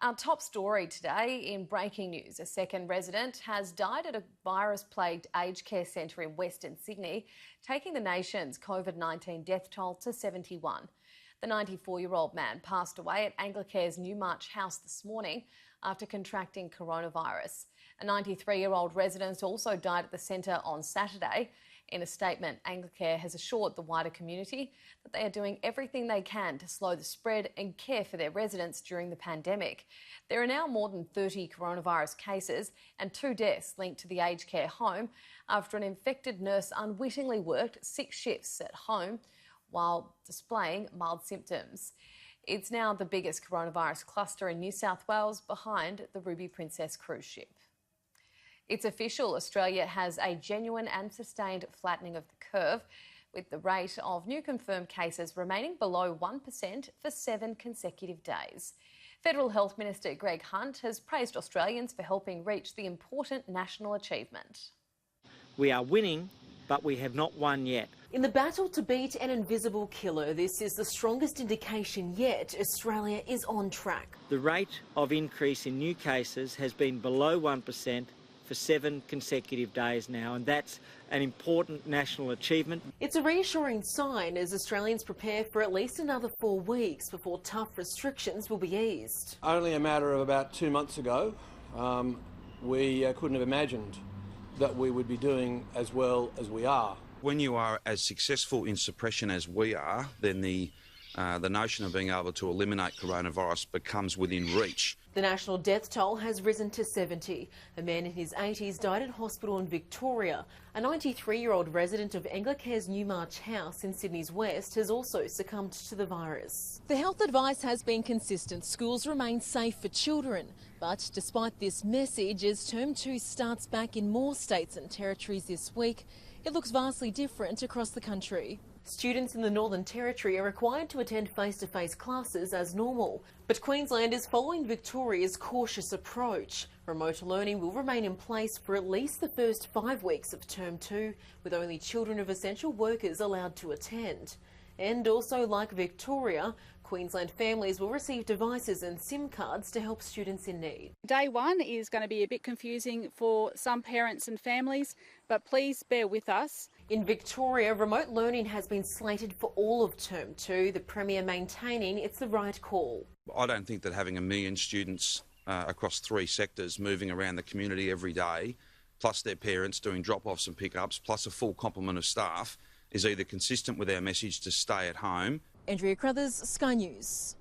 Our top story today in breaking news, a second resident has died at a virus-plagued aged care centre in Western Sydney, taking the nation's COVID-19 death toll to 71. The 94-year-old man passed away at Anglicare's Newmarch house this morning after contracting coronavirus. A 93-year-old resident also died at the centre on Saturday. In a statement, Anglicare has assured the wider community that they are doing everything they can to slow the spread and care for their residents during the pandemic. There are now more than 30 coronavirus cases and 2 deaths linked to the aged care home after an infected nurse unwittingly worked 6 shifts at home while displaying mild symptoms. It's now the biggest coronavirus cluster in New South Wales, behind the Ruby Princess cruise ship. It's official, Australia has a genuine and sustained flattening of the curve, with the rate of new confirmed cases remaining below 1% for 7 consecutive days. Federal Health Minister Greg Hunt has praised Australians for helping reach the important national achievement. We are winning, but we have not won yet. In the battle to beat an invisible killer, this is the strongest indication yet Australia is on track. The rate of increase in new cases has been below 1% for 7 consecutive days now, and that's an important national achievement. It's a reassuring sign as Australians prepare for at least another 4 weeks before tough restrictions will be eased. Only a matter of about 2 months ago, we couldn't have imagined that we would be doing as well as we are. When you are as successful in suppression as we are, then the notion of being able to eliminate coronavirus becomes within reach. The national death toll has risen to 70. A man in his 80s died at hospital in Victoria. A 93-year-old resident of Anglicare's Newmarch house in Sydney's west has also succumbed to the virus. The health advice has been consistent. Schools remain safe for children. But despite this message, as Term 2 starts back in more states and territories this week, it looks vastly different across the country. Students in the Northern Territory are required to attend face-to-face classes as normal. But Queensland is following Victoria's cautious approach. Remote learning will remain in place for at least the first 5 weeks of Term 2, with only children of essential workers allowed to attend. And also, like Victoria, Queensland families will receive devices and SIM cards to help students in need. Day 1 is going to be a bit confusing for some parents and families, but please bear with us. In Victoria, remote learning has been slated for all of Term 2, the Premier maintaining it's the right call. I don't think that having 1 million students across 3 sectors moving around the community every day, plus their parents doing drop-offs and pick-ups, plus a full complement of staff, is either consistent with our message to stay at home. Andrea Crothers, Sky News.